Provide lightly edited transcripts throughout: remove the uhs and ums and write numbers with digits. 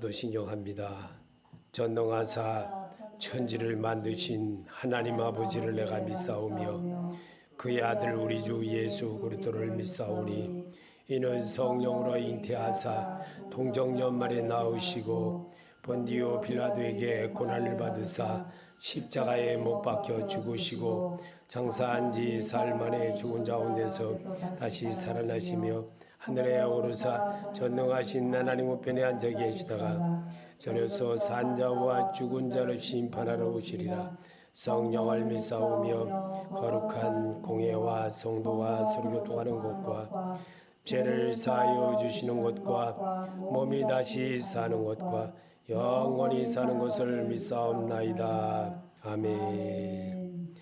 사도신경합니다. 전능하사 천지를 만드신 하나님 아버지를 내가 믿사오며 그의 아들 우리 주 예수 그리스도를 믿사오니 이는 성령으로 잉태하사 동정연말에 나으시고 본디오 빌라도에게 고난을 받으사 십자가에 못 박혀 죽으시고 장사한 지 사흘 만에 죽은 자 가운데서 다시 살아나시며 하늘에 오르사 전능하신 하나님 우편에 앉아 계시다가 저녁서 산 자와 죽은 자를 심판하러 오시리라. 성령을 믿사오며 거룩한 공예와 성도와 설교 통하는 것과 죄를 사하여 주시는 것과 몸이 다시 사는 것과 영원히 사는 것을 믿사옵나이다. 아멘.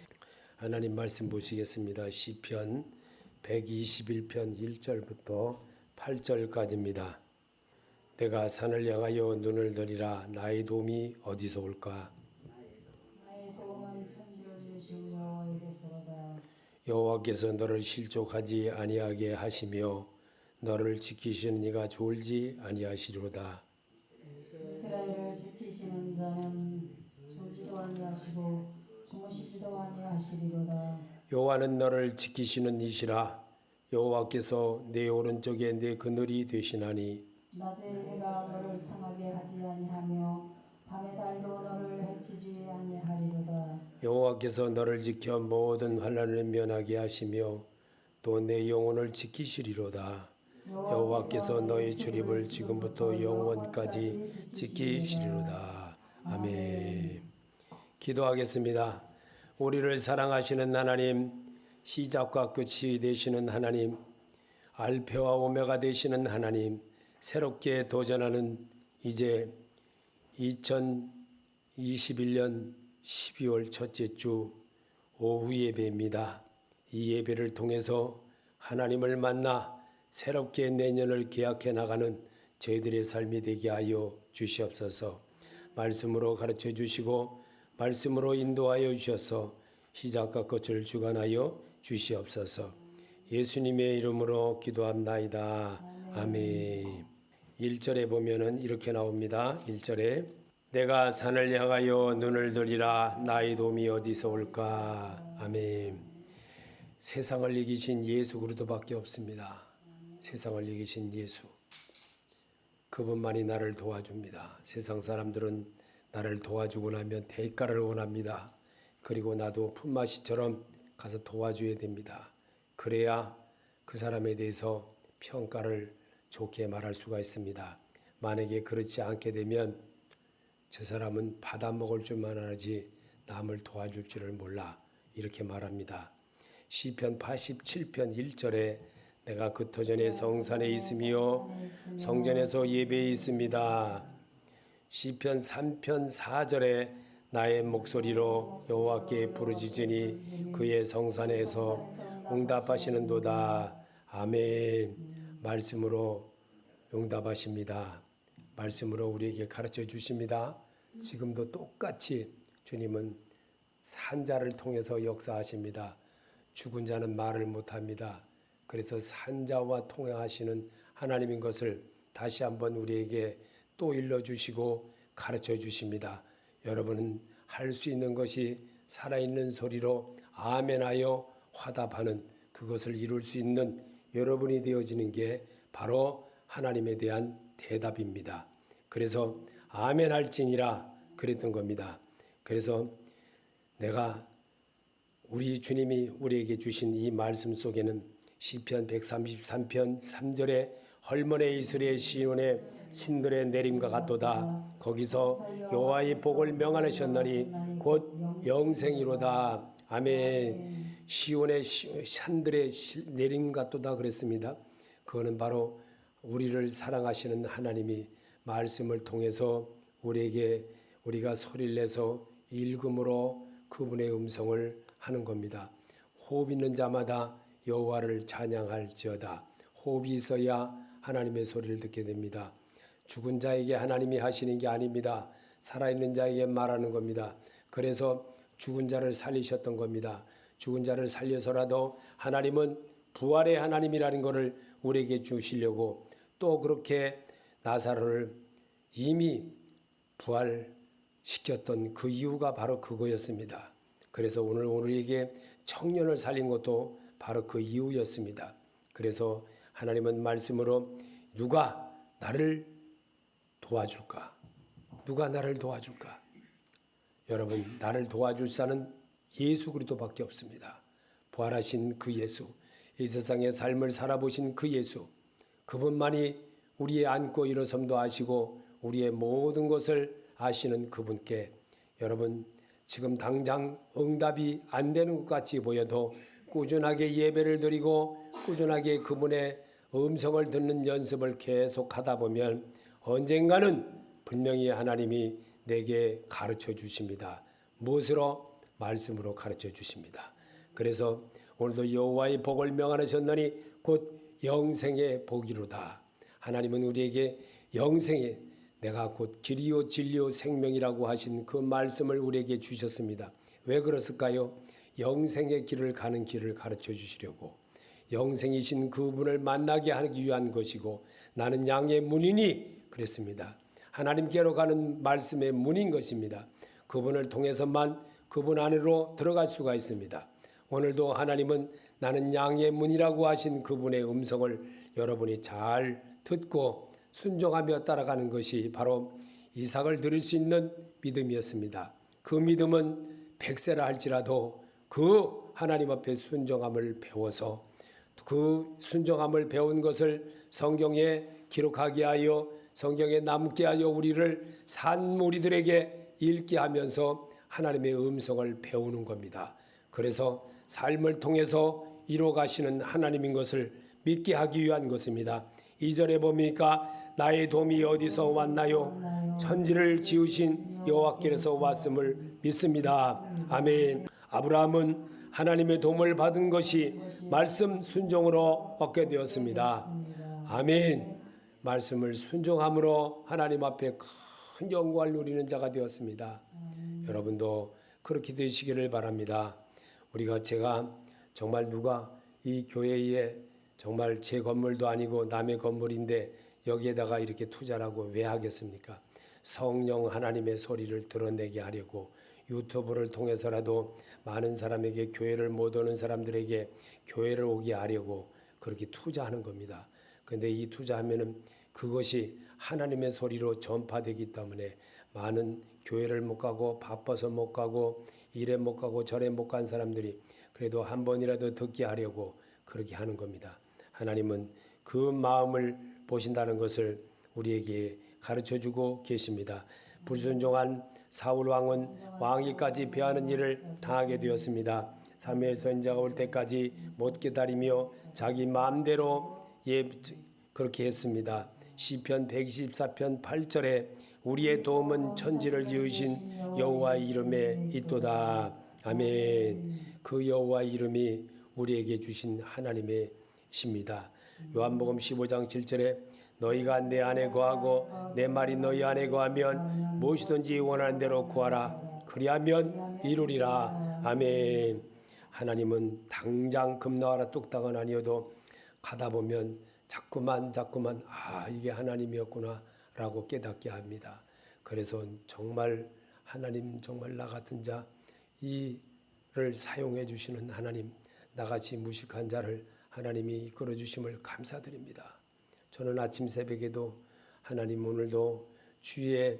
하나님 말씀 보시겠습니다. 시편 121편 1절부터 8절까지입니다. 내가 산을 향하여 눈을 들이라. 나의 도움이 어디서 올까? 나의 도움은 천지를 지으신 여호와에게서로다. 여호와께서 너를 실족하지 아니하게 하시며 너를 지키시는 이가 졸지 아니하시리로다. 이스라엘을 지키시는 자는 졸지도 아니하시고 주무시지도 아니하시리로다. 여호와는 너를 지키시는 이시라. 여호와께서 내 오른쪽에 내 그늘이 되시나니 낮에 해가 너를 상하게 하지 아니하며 밤에 달도 너를 해치지 아니하리로다. 여호와께서 너를 지켜 모든 환난을 면하게 하시며 또 내 영혼을 지키시리로다. 여호와께서 너의 출입을 지금부터 영원까지 지키시리로다. 아멘. 기도하겠습니다. 우리를 사랑하시는 하나님, 시작과 끝이 되시는 하나님, 알페와 오메가 되시는 하나님, 새롭게 도전하는 이제 2021년 12월 첫째 주 오후 예배입니다. 이 예배를 통해서 하나님을 만나 새롭게 내년을 계약해 나가는 저희들의 삶이 되게 하여 주시옵소서. 말씀으로 가르쳐 주시고 말씀으로 인도하여 주셔서 시작과 끝을 주관하여 주시옵소서. 예수님의 이름으로 기도합나이다. 아멘. 1절에 보면은 이렇게 나옵니다. 1절에 내가 산을 향하여 눈을 들이라. 나의 도움이 어디서 올까? 아멘. 세상을 이기신 예수 그리스도밖에 없습니다. 세상을 이기신 예수. 그분만이 나를 도와줍니다. 세상 사람들은 나를 도와주고 나면 대가를 원합니다. 그리고 나도 품맛이처럼 가서 도와줘야 됩니다. 그래야 그 사람에 대해서 평가를 좋게 말할 수가 있습니다. 만약에 그렇지 않게 되면 저 사람은 받아먹을 줄만 알지 남을 도와줄 줄을 몰라. 이렇게 말합니다. 시편 87편 1절에 내가 그 터전에 성산에 있으며 성전에서 예배에 있습니다. 시편 3편 4절에 나의 목소리로 여호와께 부르짖으니 그의 성산에서 응답하시는도다. 아멘. 말씀으로 응답하십니다. 말씀으로 우리에게 가르쳐 주십니다. 지금도 똑같이 주님은 산자를 통해서 역사하십니다. 죽은 자는 말을 못합니다. 그래서 산자와 통행하시는 하나님인 것을 다시 한번 우리에게 또 일러주시고 가르쳐 주십니다. 여러분은 할 수 있는 것이 살아있는 소리로 아멘하여 화답하는 그것을 이룰 수 있는 여러분이 되어지는 게 바로 하나님에 대한 대답입니다. 그래서 아멘 할지니라 그랬던 겁니다. 그래서 내가 우리 주님이 우리에게 주신 이 말씀 속에는 시편 133편 3절에 헐몬의 이스라엘 시온의 신들의 내림과 같도다. 거기서 여호와의 복을 명하셨나니 곧 영생이로다. 아멘. 시온의 산들의 내림 같도다 그랬습니다. 그거는 바로 우리를 사랑하시는 하나님이 말씀을 통해서 우리가 소리를 내서 읽음으로 그분의 음성을 하는 겁니다. 호흡 있는 자마다 여호와를 찬양할지어다. 호흡이 있어야 하나님의 소리를 듣게 됩니다. 죽은 자에게 하나님이 하시는 게 아닙니다. 살아있는 자에게 말하는 겁니다. 그래서 죽은 자를 살리셨던 겁니다. 죽은 자를 살려서라도 하나님은 부활의 하나님이라는 것을 우리에게 주시려고 또 그렇게 나사로를 이미 부활시켰던 그 이유가 바로 그거였습니다. 그래서 오늘 우리에게 청년을 살린 것도 바로 그 이유였습니다. 그래서 하나님은 말씀으로 누가 나를 도와줄까? 누가 나를 도와줄까? 여러분, 나를 도와줄 자는 예수 그리스도밖에 없습니다. 부활하신 그 예수, 이 세상의 삶을 살아보신 그 예수, 그분만이 우리의 앉고 일어섬도 아시고 우리의 모든 것을 아시는 그분께 여러분 지금 당장 응답이 안 되는 것 같이 보여도 꾸준하게 예배를 드리고 꾸준하게 그분의 음성을 듣는 연습을 계속 하다 보면 언젠가는 분명히 하나님이 내게 가르쳐 주십니다. 무엇으로? 말씀으로 가르쳐 주십니다. 그래서 오늘도 여호와의 복을 명하셨느니 곧 영생의 복이로다. 하나님은 우리에게 영생의 내가 곧 길이요 진리요 생명이라고 하신 그 말씀을 우리에게 주셨습니다. 왜 그랬을까요? 영생의 길을 가는 길을 가르쳐 주시려고 영생이신 그분을 만나게 하기 위한 것이고 나는 양의 문이니 그랬습니다. 하나님께로 가는 말씀의 문인 것입니다. 그분을 통해서만 그분 안으로 들어갈 수가 있습니다. 오늘도 하나님은 나는 양의 문이라고 하신 그분의 음성을 여러분이 잘 듣고 순종하며 따라가는 것이 바로 이삭을 드릴 수 있는 믿음이었습니다. 그 믿음은 100세라 할지라도 그 하나님 앞에 순종함을 배워서 그 순종함을 배운 것을 성경에 기록하게 하여 성경에 남게 하여 우리를 산무리들에게 읽게 하면서 하나님의 음성을 배우는 겁니다. 그래서 삶을 통해서 이루어가시는 하나님인 것을 믿게 하기 위한 것입니다. 2절에 보니까 나의 도움이 어디서 왔나요? 천지를 지으신 여호와께서 왔음을 믿습니다. 아멘. 아브라함은 하나님의 도움을 받은 것이 말씀 순종으로 얻게 되었습니다. 아멘. 말씀을 순종함으로 하나님 앞에 큰 영광을 누리는 자가 되었습니다. 여러분도 그렇게 되시기를 바랍니다. 제가 정말 누가 이 교회에 정말 제 건물도 아니고 남의 건물인데 여기에다가 이렇게 투자라고 왜 하겠습니까? 성령 하나님의 소리를 드러내게 하려고 유튜브를 통해서라도 많은 사람에게 교회를 못 오는 사람들에게 교회를 오게 하려고 그렇게 투자하는 겁니다. 근데 이 투자하면은 그것이 하나님의 소리로 전파되기 때문에 많은 교회를 못 가고 바빠서 못 가고 일에 못 가고 절에 못 간 사람들이 그래도 한 번이라도 듣게 하려고 그렇게 하는 겁니다. 하나님은 그 마음을 보신다는 것을 우리에게 가르쳐주고 계십니다. 불순종한 사울 왕은 왕위까지 배하는 일을 당하게 되었습니다. 사무엘 선지자가 올 때까지 못 기다리며 자기 마음대로 그렇게 했습니다. 시편 124편 8절에 우리의 도움은 천지를 지으신 여호와의 이름에 있도다. 아멘. 그 여호와의 이름이 우리에게 주신 하나님의 십니다. 요한복음 15장 7절에 너희가 내 안에 거하고 내 말이 너희 안에 거하면 무엇이든지 원하는 대로 구하라. 그리하면 이루리라. 아멘. 하나님은 당장 금나와라 뚝딱은 아니어도 가다 보면 자꾸만 이게 하나님이었구나 라고 깨닫게 합니다. 그래서 정말 하나님 정말 나 같은 자 이를 사용해 주시는 하나님 나같이 무식한 자를 하나님이 이끌어 주심을 감사드립니다. 저는 아침 새벽에도 하나님 오늘도 주의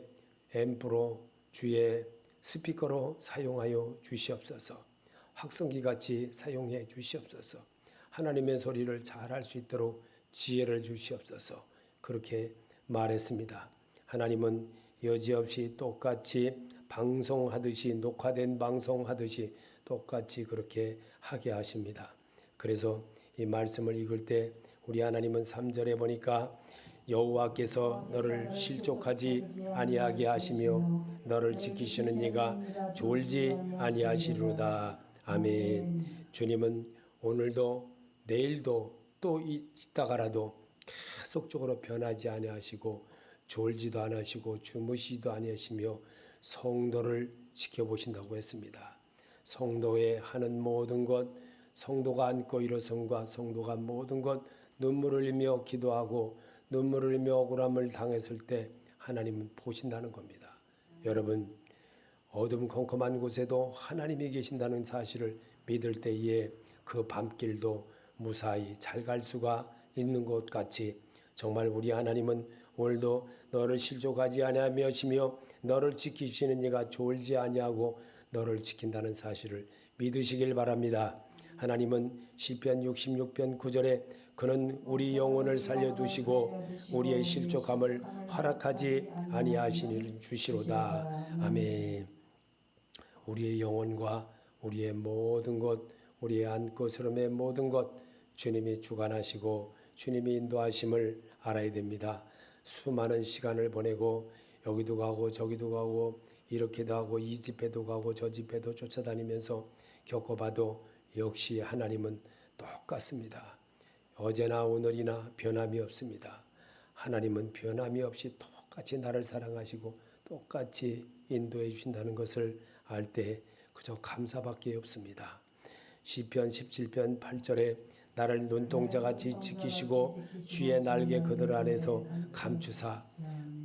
앰프로 주의 스피커로 사용하여 주시옵소서. 확성기같이 사용해 주시옵소서. 하나님의 소리를 잘 할 수 있도록 지혜를 주시옵소서. 그렇게 말했습니다. 하나님은 여지없이 똑같이 방송하듯이 녹화된 방송하듯이 똑같이 그렇게 하게 하십니다. 그래서 이 말씀을 읽을 때 우리 하나님은 3절에 보니까 여호와께서 너를 실족하지 아니하게 하시며 너를 지키시는 이가 졸지 아니하시리로다. 아멘. 주님은 오늘도 내일도 또 있다가라도 계속적으로 변하지 아니하시고 졸지도 않으시고 주무시지도 아니하시며 성도를 지켜보신다고 했습니다. 성도의 하는 모든 것, 성도가 안고 일어섬과 성도가 모든 것 눈물을 흘리며 기도하고 눈물을 흘리며 억울함을 당했을 때 하나님은 보신다는 겁니다. 여러분, 어둠 컴컴한 곳에도 하나님이 계신다는 사실을 믿을 때에 그 밤길도 무사히 잘 갈 수가 있는 것 같이 정말 우리 하나님은 오늘도 너를 실족하지 아니하며시며 너를 지키시는 이가 졸지 아니하고 너를 지킨다는 사실을 믿으시길 바랍니다. 하나님은 시편 66편 9절에 그는 우리 영혼을 살려두시고 우리의 실족함을 허락하지 아니하시니 주시로다. 아멘. 우리의 영혼과 우리의 모든 것, 우리의 안고스름의 모든 것 주님이 주관하시고 주님이 인도하심을 알아야 됩니다. 수많은 시간을 보내고 여기도 가고 저기도 가고 이렇게도 하고 이 집회도 가고 저 집회도 쫓아다니면서 겪어봐도 역시 하나님은 똑같습니다. 어제나 오늘이나 변함이 없습니다. 하나님은 변함이 없이 똑같이 나를 사랑하시고 똑같이 인도해 주신다는 것을 알 때 그저 감사밖에 없습니다. 시편 17편 8절에 나를 눈동자같이 지키시고 주의 날개 그들 안에서 감추사.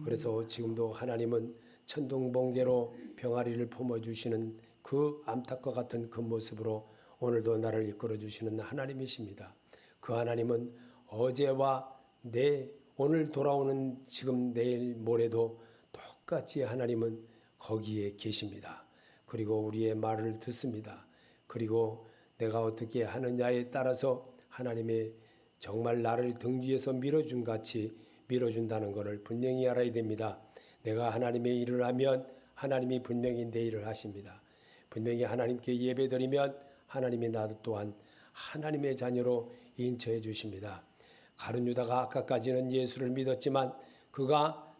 그래서 지금도 하나님은 천둥번개로 병아리를 품어주시는 그 암탉과 같은 그 모습으로 오늘도 나를 이끌어주시는 하나님이십니다. 그 하나님은 어제와 오늘 돌아오는 지금 내일 모레도 똑같이 하나님은 거기에 계십니다. 그리고 우리의 말을 듣습니다. 그리고 내가 어떻게 하느냐에 따라서 하나님의 정말 나를 등 뒤에서 밀어준 같이 밀어준다는 것을 분명히 알아야 됩니다. 내가 하나님의 일을 하면 하나님이 분명히 내 일을 하십니다. 분명히 하나님께 예배드리면 하나님이 나도 또한 하나님의 자녀로 인처해 주십니다. 가룟 유다가 아까까지는 예수를 믿었지만 그가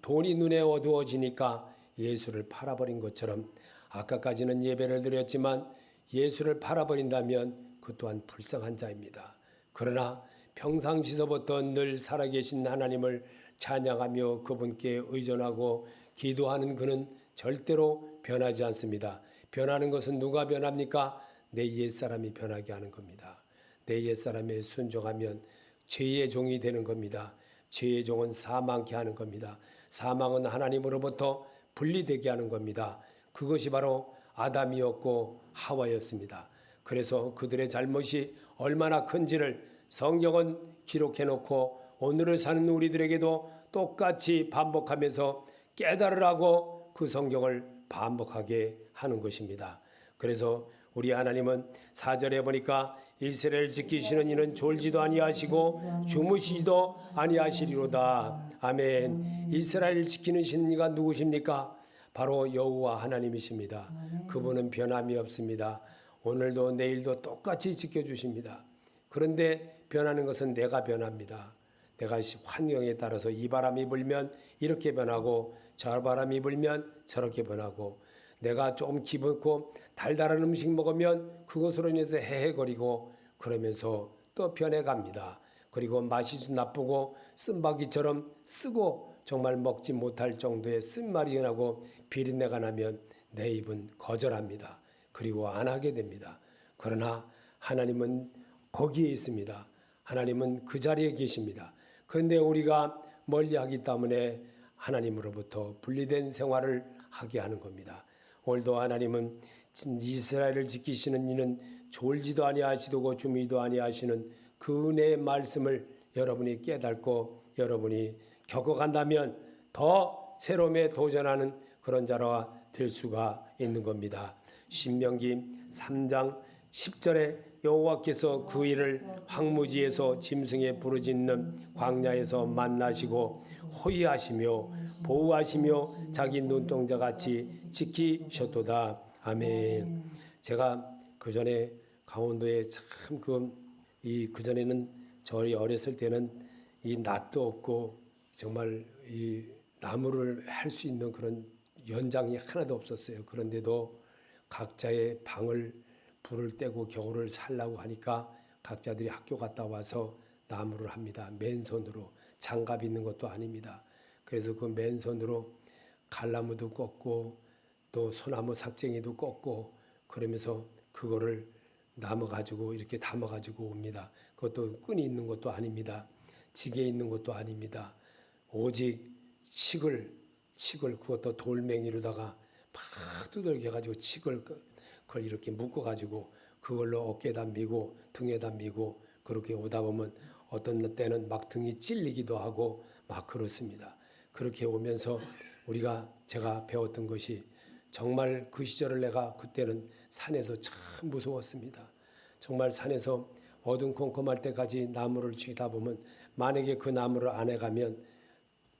돈이 눈에 어두워지니까 예수를 팔아버린 것처럼 아까까지는 예배를 드렸지만 예수를 팔아버린다면 그 또한 불쌍한 자입니다. 그러나 평상시서부터 늘 살아계신 하나님을 찬양하며 그분께 의존하고 기도하는 그는 절대로 변하지 않습니다. 변하는 것은 누가 변합니까? 내 옛사람이 변하게 하는 겁니다. 내 옛사람에 순종하면 죄의 종이 되는 겁니다. 죄의 종은 사망케 하는 겁니다. 사망은 하나님으로부터 분리되게 하는 겁니다. 그것이 바로 아담이었고 하와였습니다. 그래서 그들의 잘못이 얼마나 큰지를 성경은 기록해놓고 오늘을 사는 우리들에게도 똑같이 반복하면서 깨달으라고 그 성경을 반복하게 하는 것입니다. 그래서 우리 하나님은 4절에 보니까 이스라엘 지키시는 이는 졸지도 아니하시고 주무시지도 아니하시리로다. 아멘. 이스라엘 지키시는 이가 누구십니까? 바로 여호와 하나님이십니다. 그분은 변함이 없습니다. 오늘도 내일도 똑같이 지켜주십니다. 그런데 변하는 것은 내가 변합니다. 내가 환경에 따라서 이 바람이 불면 이렇게 변하고 저 바람이 불면 저렇게 변하고 내가 조금 기분고 달달한 음식 먹으면 그것으로 인해서 헤헤거리고 그러면서 또 변해갑니다. 그리고 맛이 좀 나쁘고 쓴바귀처럼 쓰고 정말 먹지 못할 정도의 쓴말이 나고 비린내가 나면 내 입은 거절합니다. 그리고 안 하게 됩니다. 그러나 하나님은 거기에 있습니다. 하나님은 그 자리에 계십니다. 그런데 우리가 멀리하기 때문에 하나님으로부터 분리된 생활을 하게 하는 겁니다. 오늘도 하나님은 이스라엘을 지키시는 이는 졸지도 아니하시고 주무시도 아니하시는 그 은혜의 말씀을 여러분이 깨닫고 여러분이 겪어간다면 더 새로움에 도전하는 그런 자가 될 수가 있는 겁니다. 신명기 3장 10절에 여호와께서 그 일을 황무지에서 짐승에 부르짖는 광야에서 만나시고 호위하시며 보호하시며 자기 눈동자같이 지키셨도다. 아멘. 제가 그전에 강원도에 참 그전에는 저희 어렸을 때는 이 낫도 없고 정말 이 나무를 할 수 있는 그런 연장이 하나도 없었어요. 그런데도 각자의 방을 불을 떼고 겨울을 살라고 하니까 각자들이 학교 갔다 와서 나무를 합니다. 맨손으로. 장갑 있는 것도 아닙니다. 그래서 그 맨손으로 갈나무도 꺾고 또 소나무 삭쟁이도 꺾고 그러면서 그거를 나무 가지고 이렇게 담아 가지고 옵니다. 그것도 끈이 있는 것도 아닙니다. 지게 있는 것도 아닙니다. 오직 칡을 그것도 돌멩이로다가 팍 두들겨 가지고 칡을 그걸 이렇게 묶어 가지고 그걸로 어깨에다 미고 등에다 미고 그렇게 오다 보면 어떤 때는 막 등이 찔리기도 하고 막 그렇습니다. 그렇게 오면서 제가 배웠던 것이 정말 그 시절을 내가 그때는 산에서 참 무서웠습니다. 정말 산에서 어둠컴컴할 때까지 나무를 쥐다 보면 만약에 그 나무를 안에 가면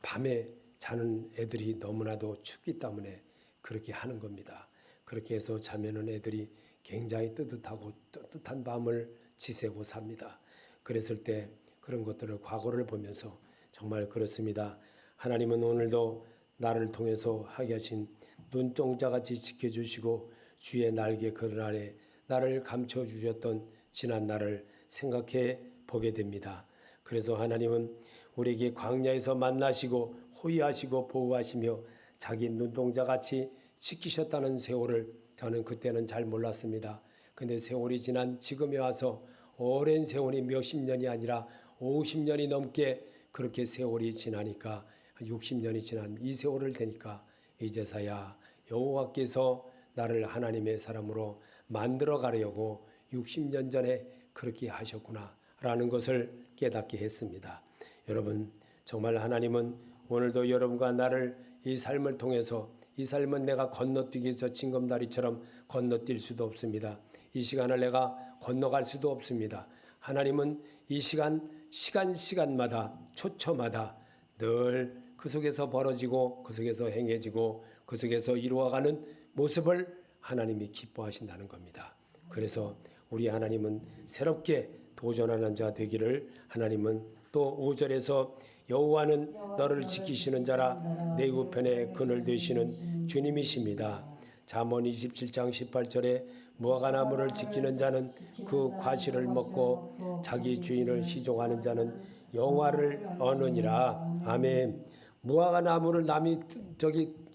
밤에 자는 애들이 너무나도 춥기 때문에 그렇게 하는 겁니다. 그렇게 해서 자면은 애들이 굉장히 뜨뜻한 밤을 지새고 삽니다. 그랬을 때 그런 것들을 과거를 보면서 정말 그렇습니다. 하나님은 오늘도 나를 통해서 하게 하신 눈동자같이 지켜주시고 주의 날개 그늘 아래 나를 감춰주셨던 지난 날을 생각해 보게 됩니다. 그래서 하나님은 우리에게 광야에서 만나시고 호위하시고 보호하시며 자기 눈동자같이 지키셨다는 세월을 저는 그때는 잘 몰랐습니다. 근데 세월이 지난 지금에 와서 오랜 세월이 몇십 년이 아니라 50년이 넘게 그렇게 세월이 지나니까 60년이 지난 이 세월을 되니까 이제서야 여호와께서 나를 하나님의 사람으로 만들어 가려고 60년 전에 그렇게 하셨구나 라는 것을 깨닫게 했습니다. 여러분 정말 하나님은 오늘도 여러분과 나를 이 삶을 통해서 이 삶은 내가 건너뛰기 위해서 징검다리처럼 건너뛸 수도 없습니다. 이 시간을 내가 건너갈 수도 없습니다. 하나님은 이 시간마다 초초마다 늘 그 속에서 벌어지고 그 속에서 행해지고 그 속에서 이루어가는 모습을 하나님이 기뻐하신다는 겁니다. 그래서 우리 하나님은 새롭게 도전하는 자 되기를 하나님은 또 5절에서 여호와는 너를 지키시는 자라 내 우편에 그늘 되시는 주님이십니다. 잠언 27장 18절에 무화과나무를 지키는 자는 그 과실을 먹고 자기 주인을 시종하는 자는 영화를 얻느니라. 아멘. 무화과나무를 남이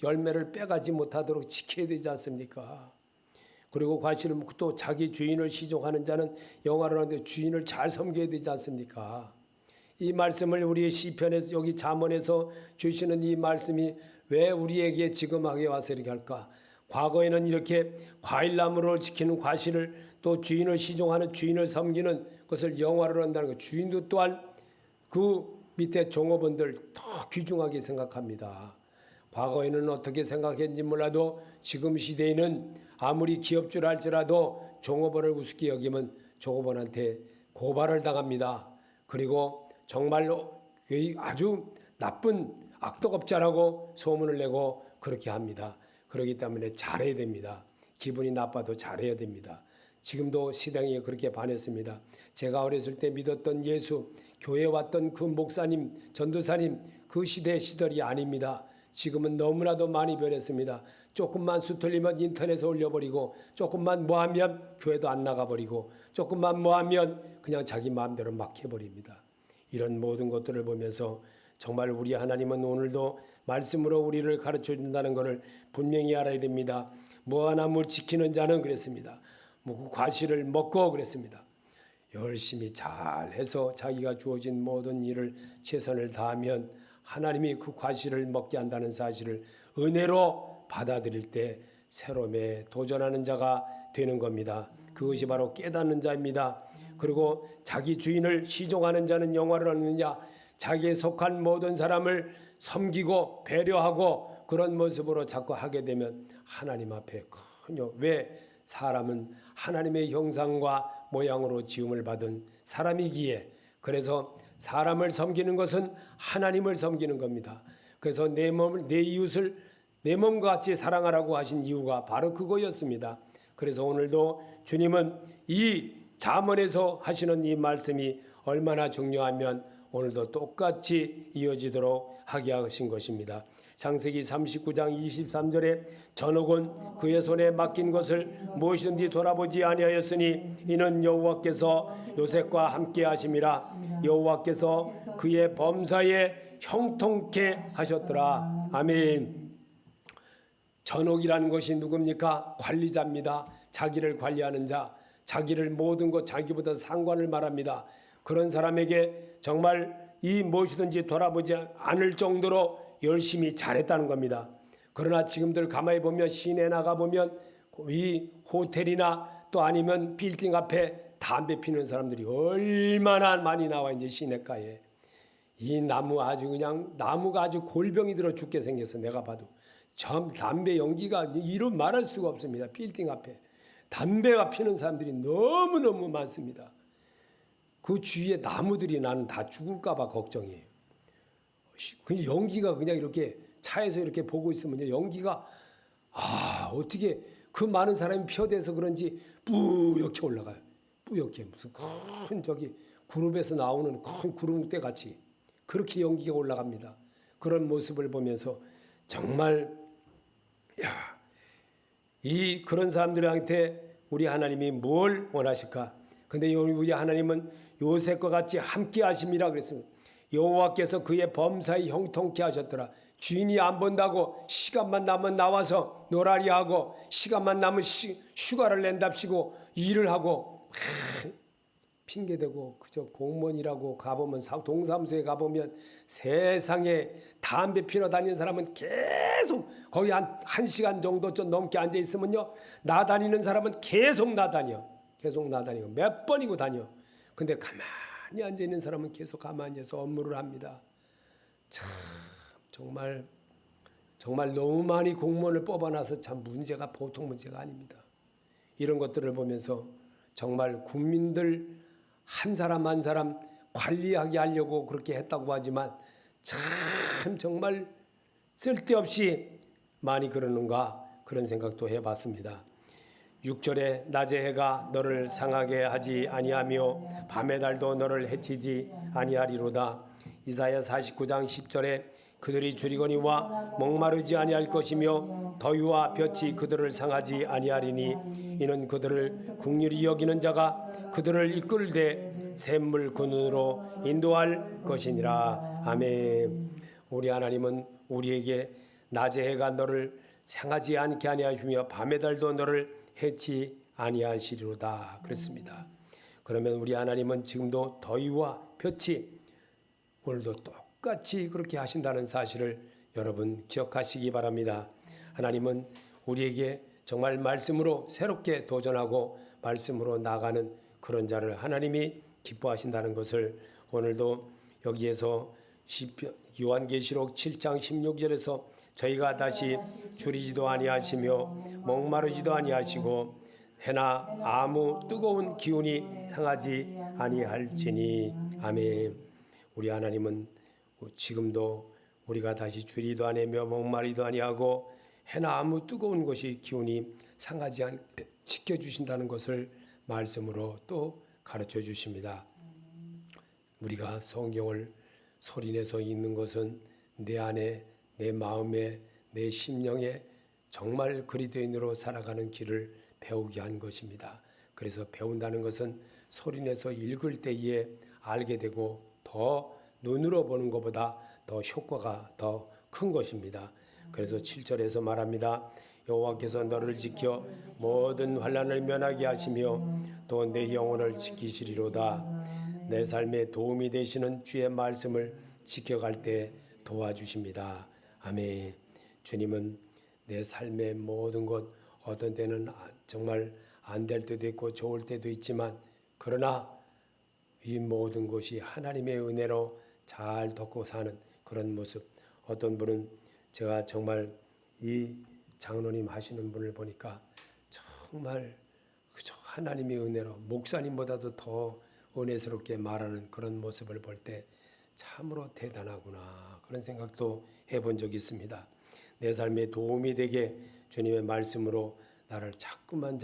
열매를 빼가지 못하도록 지켜야 되지 않습니까? 그리고 과실을 먹고 또 자기 주인을 시종하는 자는 영화를 얻는데 주인을 잘 섬겨야 되지 않습니까? 이 말씀을 우리의 시편에서 여기 잠언에서 주시는 이 말씀이 왜 우리에게 지금 하게 와서 이렇게 할까? 과거에는 이렇게 과일나무를 지키는 과실을 또 주인을 시종하는 주인을 섬기는 것을 영화를 한다는 것. 주인도 또한 그 밑에 종업원들 더 귀중하게 생각합니다. 과거에는 어떻게 생각했는지 몰라도 지금 시대에는 아무리 기업줄 할지라도 종업원을 우습게 여기면 종업원한테 고발을 당합니다. 그리고 정말로 아주 나쁜 악독업자라고 소문을 내고 그렇게 합니다. 그렇기 때문에 잘해야 됩니다. 기분이 나빠도 잘해야 됩니다. 지금도 시대에 그렇게 반했습니다. 제가 어렸을 때 믿었던 예수, 교회에 왔던 그 목사님, 전도사님 그 시절이 아닙니다. 지금은 너무나도 많이 변했습니다. 조금만 수틀리면 인터넷에 올려버리고 조금만 뭐하면 교회도 안 나가버리고 조금만 뭐하면 그냥 자기 마음대로 막 해버립니다. 이런 모든 것들을 보면서 정말 우리 하나님은 오늘도 말씀으로 우리를 가르쳐 준다는 것을 분명히 알아야 됩니다. 무화과나무를 지키는 자는 그랬습니다. 그 과실을 먹고 그랬습니다. 열심히 잘해서 자기가 주어진 모든 일을 최선을 다하면 하나님이 그 과실을 먹게 한다는 사실을 은혜로 받아들일 때 새로움에 도전하는 자가 되는 겁니다. 그것이 바로 깨닫는 자입니다. 그리고 자기 주인을 시종하는 자는 영화를 얻느냐, 자기에 속한 모든 사람을 섬기고 배려하고 그런 모습으로 자꾸 하게 되면 하나님 앞에 큰요. 왜? 사람은 하나님의 형상과 모양으로 지음을 받은 사람이기에, 그래서 사람을 섬기는 것은 하나님을 섬기는 겁니다. 그래서 내 이웃을 내 몸과 같이 사랑하라고 하신 이유가 바로 그거였습니다. 그래서 오늘도 주님은 이 잠언에서 하시는 이 말씀이 얼마나 중요하면 오늘도 똑같이 이어지도록 하게 하신 것입니다. 창세기 39장 23절에 전옥은 그의 손에 맡긴 것을 무엇이든지 돌아보지 아니하였으니 이는 여호와께서 요셉과 함께 하심이라. 여호와께서 그의 범사에 형통케 하셨더라. 아멘. 전옥이라는 것이 누굽니까? 관리자입니다. 자기를 관리하는 자, 자기를 모든 것 자기보다 상관을 말합니다. 그런 사람에게 정말 이 무엇이든지 돌아보지 않을 정도로 열심히 잘했다는 겁니다. 그러나 지금들 가만히 보면 시내 나가 보면 이 호텔이나 또 아니면 빌딩 앞에 담배 피는 사람들이 얼마나 많이 나와 이제 시내가에. 이 나무 아주 그냥 나무가 아주 골병이 들어 죽게 생겨서 내가 봐도 참 담배 연기가 이루 말할 수가 없습니다. 빌딩 앞에 담배가 피는 사람들이 너무너무 많습니다. 그 주위에 나무들이 나는 다 죽을까 봐 걱정이에요. 그 연기가 그냥 이렇게 차에서 이렇게 보고 있으면 연기가 어떻게 그 많은 사람이 피어대서 그런지 뿌옇게 올라가요. 뿌옇게 무슨 큰 저기 그룹에서 나오는 큰 구름대 같이 그렇게 연기가 올라갑니다. 그런 모습을 보면서 정말 이 그런 사람들한테 우리 하나님이 뭘 원하실까? 근데 우리 하나님은 요셉과 같이 함께 하심이라 그랬습니다. 여호와께서 그의 범사에 형통케 하셨더라. 주인이 안 본다고 시간만 나면 나와서 놀아리 하고 시간만 나면 휴가를 낸답시고 일을 하고 핑계대고 그저 공무원이라고 가보면 동사무소에 가보면 세상에 담배 피러 다니는 사람은 계속 거의 한 시간 정도 좀 넘게 앉아 있으면요 나다니는 사람은 계속 나다니고 몇 번이고 다녀. 근데 가만히 앉아 있는 사람은 계속 가만히 앉아서 업무를 합니다. 참 정말 너무 많이 공무원을 뽑아놔서 참 문제가 보통 문제가 아닙니다. 이런 것들을 보면서 정말 국민들 한 사람 한 사람 관리하게 하려고 그렇게 했다고 하지만 참 정말 쓸데없이 많이 그러는가 그런 생각도 해봤습니다. 6절에 낮의 해가 너를 상하게 하지 아니하며 밤의 달도 너를 해치지 아니하리로다. 이사야 49장 10절에 그들이 주리거니와 목마르지 아니할 것이며 더위와 볕이 그들을 상하지 아니하리니 이는 그들을 긍휼히 여기는 자가 그들을 이끌되 샘물 근원으로 인도할 것이니라. 아멘. 우리 하나님은 우리에게 낮의 해가 너를 상하지 않게 아니하시며 밤의 달도 너를 해치 아니하시리로다 그랬습니다. 그러면 우리 하나님은 지금도 더위와 볕이 오늘도 똑같이 그렇게 하신다는 사실을 여러분 기억하시기 바랍니다. 하나님은 우리에게 정말 말씀으로 새롭게 도전하고 말씀으로 나가는 그런 자를 하나님이 기뻐하신다는 것을 오늘도 여기에서 요한계시록 7장 16절에서 저희가 다시 줄이지도 아니하시며 목마르지도 아니하시고 해나 아무 뜨거운 기운이 상하지 아니할지니. 아멘. 우리 하나님은 지금도 우리가 다시 줄이도 아니며 목마르지도 아니하고 해나 아무 뜨거운 것이 기운이 상하지 않게 지켜주신다는 것을 말씀으로 또 가르쳐 주십니다. 우리가 성경을 소리내서 읽는 것은 내 안에 내 마음에 내 심령에 정말 그리스도인으로 살아가는 길을 배우게 한 것입니다. 그래서 배운다는 것은 소리내서 읽을 때에 알게 되고 더 눈으로 보는 것보다 더 효과가 더 큰 것입니다. 그래서 7절에서 말합니다. 여호와께서 너를 지켜 모든 환난을 면하게 하시며 또 내 영혼을 지키시리로다. 내 삶에 도움이 되시는 주의 말씀을 지켜갈 때 도와주십니다. 아멘. 주님은 내 삶의 모든 것 어떤 때는 정말 안 될 때도 있고 좋을 때도 있지만 그러나 이 모든 것이 하나님의 은혜로 잘 덮고 사는 그런 모습. 어떤 분은 제가 정말 이 장로님 하시는 분을 보니까 정말 그저 하나님의 은혜로 목사님보다도 더 은혜스럽게 말하는 그런 모습을 볼 때 참으로 대단하구나 그런 생각도 해본 적이 있습니다. 내 삶에 도움이 되게 주님의 말씀으로 나를 자꾸만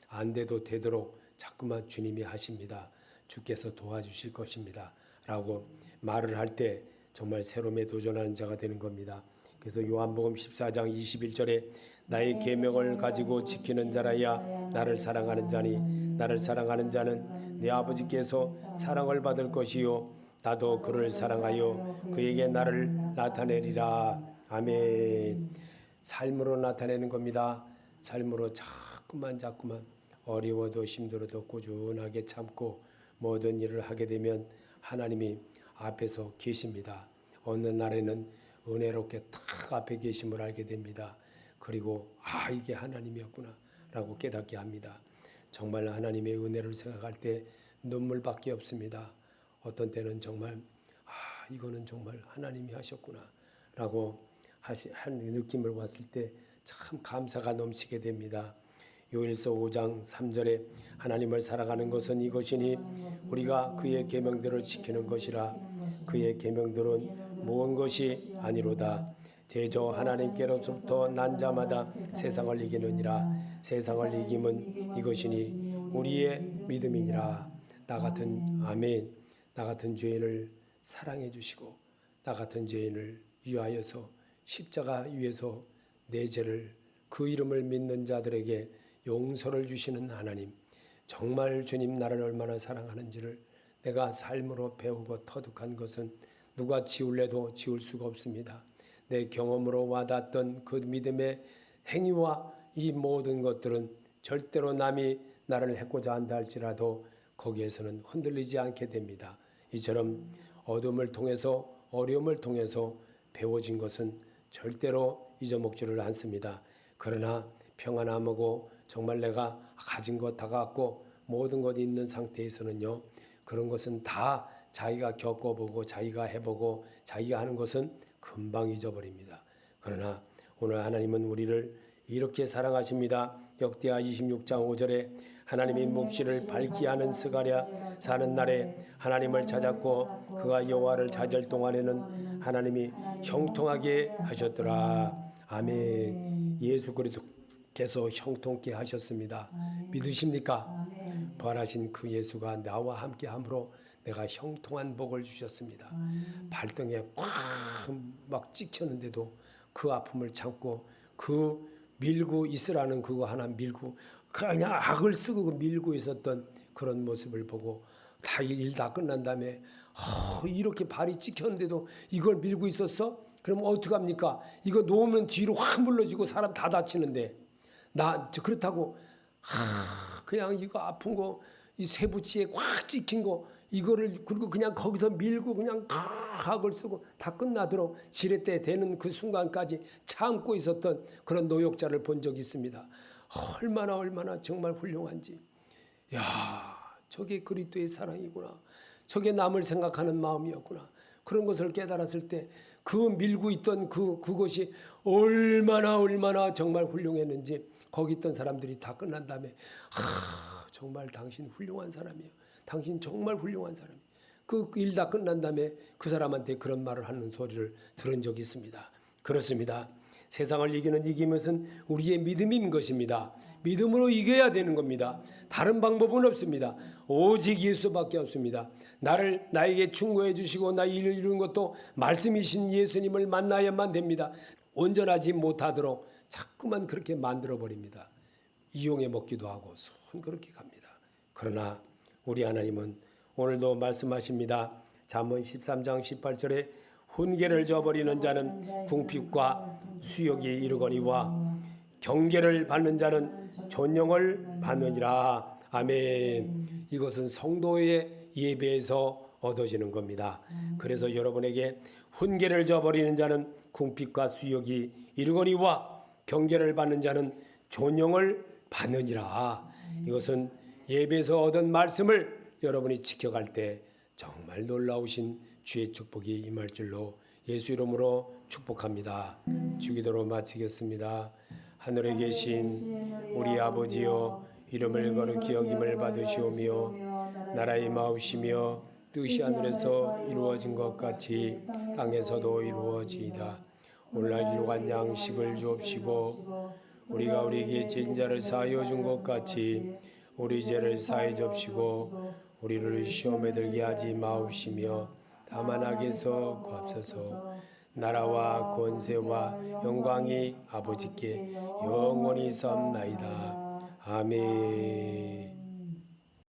안 돼도 되도록 자꾸만 주님이 하십니다. 주께서 도와주실 것입니다. 라고 말을 할 때 정말 새로움에 도전하는 자가 되는 겁니다. 그래서 요한복음 14장 21절에 나의 계명을 가지고 지키는 자라야 나를 사랑하는 자니 나를 사랑하는 자는 내 아버지께서 사랑을 받을 것이요 나도 그를 사랑하여 그에게 나를 나타내리라. 아멘. 삶으로 나타내는 겁니다. 삶으로 자꾸만 어려워도 힘들어도 꾸준하게 참고 모든 일을 하게 되면 하나님이 앞에서 계십니다. 어느 날에는 은혜롭게 탁 앞에 계심을 알게 됩니다. 그리고 이게 하나님이었구나 라고 깨닫게 합니다. 정말 하나님의 은혜를 생각할 때 눈물밖에 없습니다. 어떤 때는 정말 이거는 정말 하나님이 하셨구나 라고 한 느낌을 왔을 때 참 감사가 넘치게 됩니다. 요일서 5장 3절에 하나님을 살아가는 것은 이것이니 우리가 그의 계명들을 지키는 것이라. 그의 계명들은 모은 것이 아니로다. 대저 하나님께로부터 난 자마다 세상을 이기느니라. 세상을 이김은 이것이니 우리의 믿음이니라. 나 같은 죄인을 사랑해 주시고 나 같은 죄인을 위하여서 십자가 위에서 내 죄를 그 이름을 믿는 자들에게 용서를 주시는 하나님, 정말 주님 나를 얼마나 사랑하는지를 내가 삶으로 배우고 터득한 것은 누가 지울래도 지울 수가 없습니다. 내 경험으로 와닿았던 그 믿음의 행위와 이 모든 것들은 절대로 남이 나를 해코자 한다 할지라도 거기에서는 흔들리지 않게 됩니다. 이처럼 어둠을 통해서 어려움을 통해서 배워진 것은 절대로 잊어먹지를 않습니다. 그러나 평안함하고 정말 내가 가진 것 다 갖고 모든 것이 있는 상태에서는요, 그런 것은 다 자기가 겪어보고 자기가 해보고 자기가 하는 것은 금방 잊어버립니다. 그러나 오늘 하나님은 우리를 이렇게 사랑하십니다. 역대하 26장 5절에 하나님의 묵시를 밝히 하는 스가랴 사는 날에 하나님을 찾았고 그가 여호와를 찾을 동안에는 하나님이 형통하게 하셨더라. 아멘. 예수 그리스도께서 형통케 하셨습니다. 믿으십니까? 부활하신 그 예수가 나와 함께 함으로 내가 형통한 복을 주셨습니다. 발등에 막 찍혔는데도 그 아픔을 참고 그 밀고 있으라는 그거 하나 밀고 그냥 악을 쓰고 밀고 있었던 그런 모습을 보고 일 다 끝난 다음에 이렇게 발이 찍혔는데도 이걸 밀고 있었어? 그럼 어떡합니까? 이거 놓으면 뒤로 확 물러지고 사람 다 다치는데 그렇다고 그냥 이거 아픈 거 이 쇠붙이에 꽉 찍힌 거 이거를 그리고 그냥 거기서 밀고 그냥 악을 쓰고 다 끝나도록 지렛대 되는 그 순간까지 참고 있었던 그런 노역자를 본 적이 있습니다. 얼마나 정말 훌륭한지. 야, 저게 그리스도의 사랑이구나. 저게 남을 생각하는 마음이었구나. 그런 것을 깨달았을 때 그 밀고 있던 그것이 얼마나 정말 훌륭했는지 거기 있던 사람들이 다 끝난 다음에 정말 당신 훌륭한 사람이에요. 당신 정말 훌륭한 사람이에요. 그 일 다 끝난 다음에 그 사람한테 그런 말을 하는 소리를 들은 적이 있습니다. 그렇습니다. 세상을 이기는 이기면은 우리의 믿음인 것입니다. 믿음으로 이겨야 되는 겁니다. 다른 방법은 없습니다. 오직 예수밖에 없습니다. 나에게 충고해 주시고 나 일을 이루는 것도 말씀이신 예수님을 만나야만 됩니다. 온전하지 못하도록 자꾸만 그렇게 만들어 버립니다. 이용해 먹기도 하고 손 그렇게 갑니다. 그러나 우리 하나님은 오늘도 말씀하십니다. 잠언 13장 18절에 훈계를 저버리는 자는 궁핍과 수욕이 이르거니와 경계를 받는 자는 존영을 받느니라. 아멘. 이것은 성도의 예배에서 얻어지는 겁니다. 그래서 여러분에게 훈계를 저버리는 자는 궁핍과 수욕이 이르거니와 경계를 받는 자는 존영을 받느니라. 이것은 예배에서 얻은 말씀을 여러분이 지켜갈 때 정말 놀라우신 주의 축복이 임할 줄로 예수 이름으로 축복합니다. 주기도로 마치겠습니다. 하늘에 계신 우리 아버지여, 이름을 거룩히 여김을 받으시오며 나라의 마옵시며 뜻이 하늘에서 이루어진 것 같이 땅에서도 이루어지이다. 오늘날 일용할 양식을 주옵시고 우리가 우리에게 죄인 자를 사하여 준 것 같이 우리 죄를 사해 줍시고 우리를 시험에 들게 하지 마옵시며 다만 악에서 구하옵소서. 나라와 권세와 영광이 아버지께 영원히 삼나이다. 아멘.